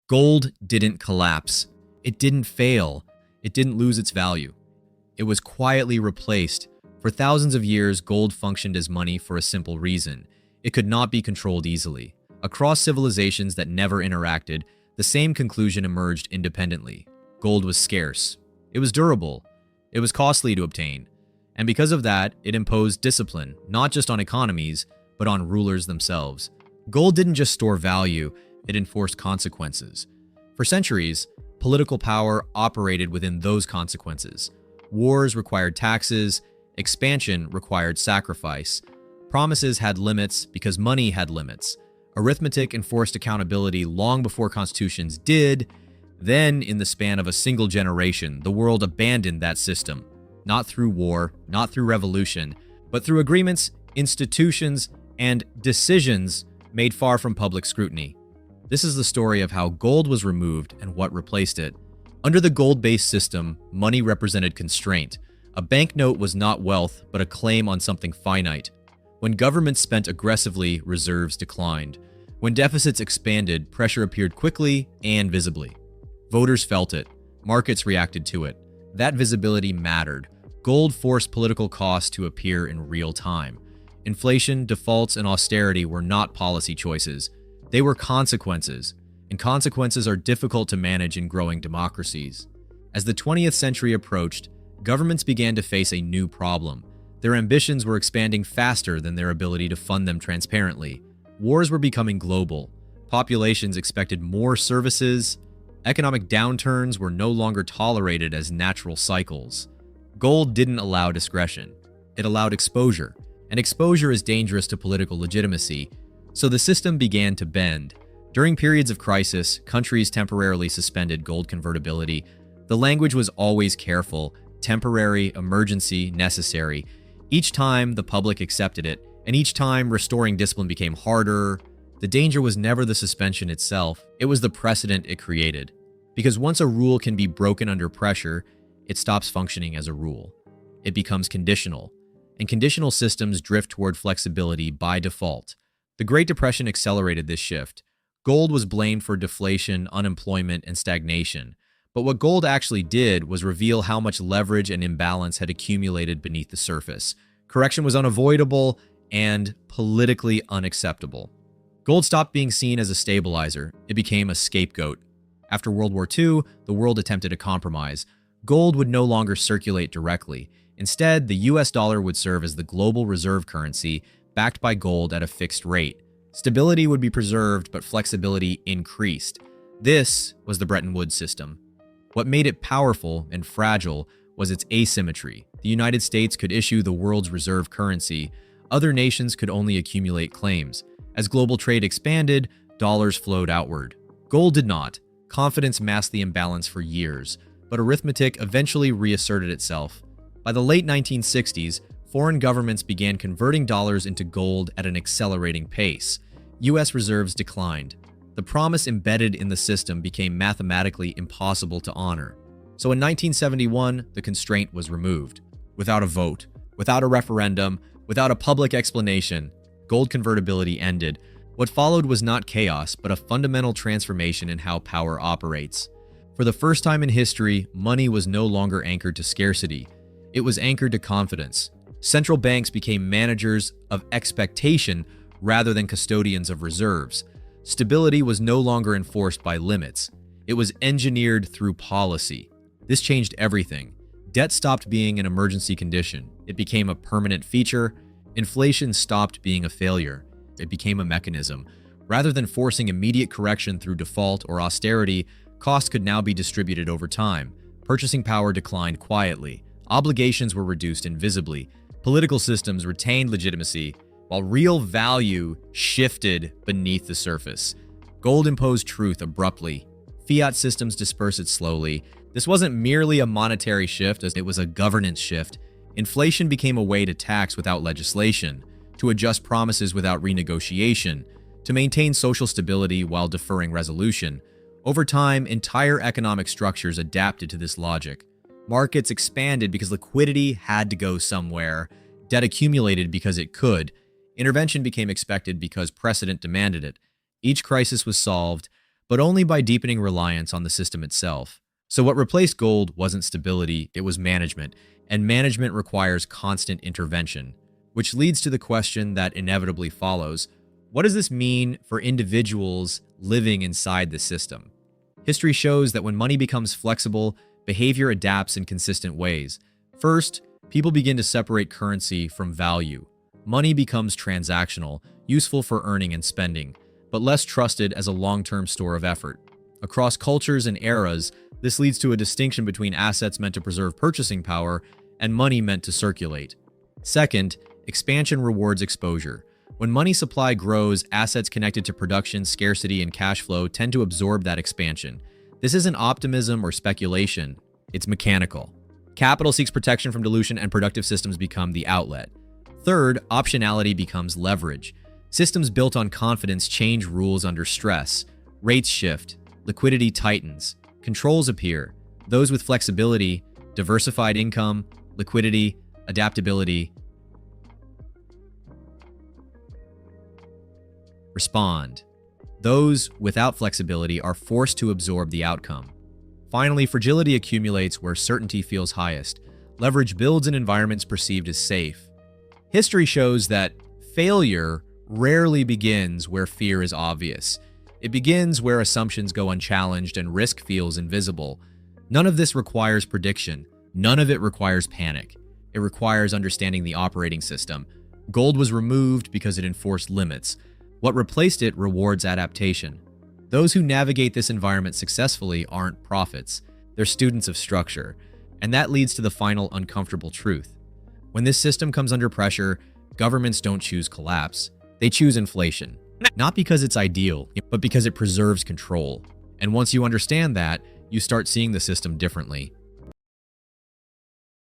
Gold didn't collapse. It didn't fail. It didn't lose its value. It was quietly replaced. For thousands of years, gold functioned as money for a simple reason. It could not be controlled easily. Across civilizations that never interacted, the same conclusion emerged independently. Gold was scarce. It was durable. It was costly to obtain. And because of that, it imposed discipline, not just on economies, but on rulers themselves. Gold didn't just store value, it enforced consequences. For centuries, political power operated within those consequences. Wars required taxes, expansion required sacrifice. Promises had limits because money had limits. Arithmetic enforced accountability long before constitutions did. Then, in the span of a single generation, the world abandoned that system. Not through war, not through revolution, but through agreements, institutions, and decisions made far from public scrutiny. This is the story of how gold was removed and what replaced it. Under the gold-based system, money represented constraint. A banknote was not wealth, but a claim on something finite. When governments spent aggressively, reserves declined. When deficits expanded, pressure appeared quickly and visibly. Voters felt it. Markets reacted to it. That visibility mattered. Gold forced political costs to appear in real time. Inflation, defaults, and austerity were not policy choices. They were consequences, and consequences are difficult to manage in growing democracies. As the 20th century approached, governments began to face a new problem. Their ambitions were expanding faster than their ability to fund them transparently. Wars were becoming global. Populations expected more services. Economic downturns were no longer tolerated as natural cycles. Gold didn't allow discretion. It allowed exposure, and exposure is dangerous to political legitimacy, so the system began to bend. During periods of crisis, countries temporarily suspended gold convertibility. The language was always careful: temporary, emergency, necessary. Each time, the public accepted it, and each time, restoring discipline became harder. The danger was never the suspension itself, it was the precedent it created. Because once a rule can be broken under pressure, it stops functioning as a rule. It becomes conditional, and conditional systems drift toward flexibility by default. The Great Depression accelerated this shift. Gold was blamed for deflation, unemployment, and stagnation. But what gold actually did was reveal how much leverage and imbalance had accumulated beneath the surface. Correction was unavoidable and politically unacceptable. Gold stopped being seen as a stabilizer. It became a scapegoat. After World War II, the world attempted a compromise. Gold would no longer circulate directly. Instead, the US dollar would serve as the global reserve currency, backed by gold at a fixed rate. Stability would be preserved, but flexibility increased. This was the Bretton Woods system. What made it powerful and fragile was its asymmetry. The United States could issue the world's reserve currency. Other nations could only accumulate claims. As global trade expanded, dollars flowed outward. Gold did not. Confidence masked the imbalance for years, but arithmetic eventually reasserted itself. By the late 1960s, foreign governments began converting dollars into gold at an accelerating pace. US reserves declined. The promise embedded in the system became mathematically impossible to honor. So in 1971, the constraint was removed. Without a vote, without a referendum, without a public explanation, gold convertibility ended. What followed was not chaos, but a fundamental transformation in how power operates. For the first time in history, money was no longer anchored to scarcity. It was anchored to confidence. Central banks became managers of expectation rather than custodians of reserves. Stability was no longer enforced by limits. It was engineered through policy. This changed everything. Debt stopped being an emergency condition. It became a permanent feature. Inflation stopped being a failure. It became a mechanism. Rather than forcing immediate correction through default or austerity, costs could now be distributed over time. Purchasing power declined quietly. Obligations were reduced invisibly. Political systems retained legitimacy, while real value shifted beneath the surface. Gold imposed truth abruptly. Fiat systems dispersed it slowly. This wasn't merely a monetary shift, as it was a governance shift. Inflation became a way to tax without legislation, to adjust promises without renegotiation, to maintain social stability while deferring resolution. Over time, entire economic structures adapted to this logic. Markets expanded because liquidity had to go somewhere. Debt accumulated because it could. Intervention became expected because precedent demanded it. Each crisis was solved but only by deepening reliance on the system itself. So what replaced gold wasn't stability, it was management, and management requires constant intervention, which leads to the question that inevitably follows: what does this mean for individuals living inside the system? History shows that when money becomes flexible, behavior adapts in consistent ways. First, people begin to separate currency from value. Money becomes transactional, useful for earning and spending, but less trusted as a long-term store of effort. Across cultures and eras, this leads to a distinction between assets meant to preserve purchasing power and money meant to circulate. Second, expansion rewards exposure. When money supply grows, assets connected to production, scarcity, and cash flow tend to absorb that expansion. This isn't optimism or speculation, it's mechanical. Capital seeks protection from dilution, and productive systems become the outlet. Third, optionality becomes leverage. Systems built on confidence change rules under stress. Rates shift, liquidity tightens, controls appear. Those with flexibility, diversified income, liquidity, adaptability, respond. Those without flexibility are forced to absorb the outcome. Finally, fragility accumulates where certainty feels highest. Leverage builds in environments perceived as safe. History shows that failure rarely begins where fear is obvious. It begins where assumptions go unchallenged and risk feels invisible. None of this requires prediction. None of it requires panic. It requires understanding the operating system. Gold was removed because it enforced limits. What replaced it rewards adaptation. Those who navigate this environment successfully aren't prophets. They're students of structure. And that leads to the final uncomfortable truth. When this system comes under pressure, governments don't choose collapse. They choose inflation. Not because it's ideal, but because it preserves control. And once you understand that, you start seeing the system differently.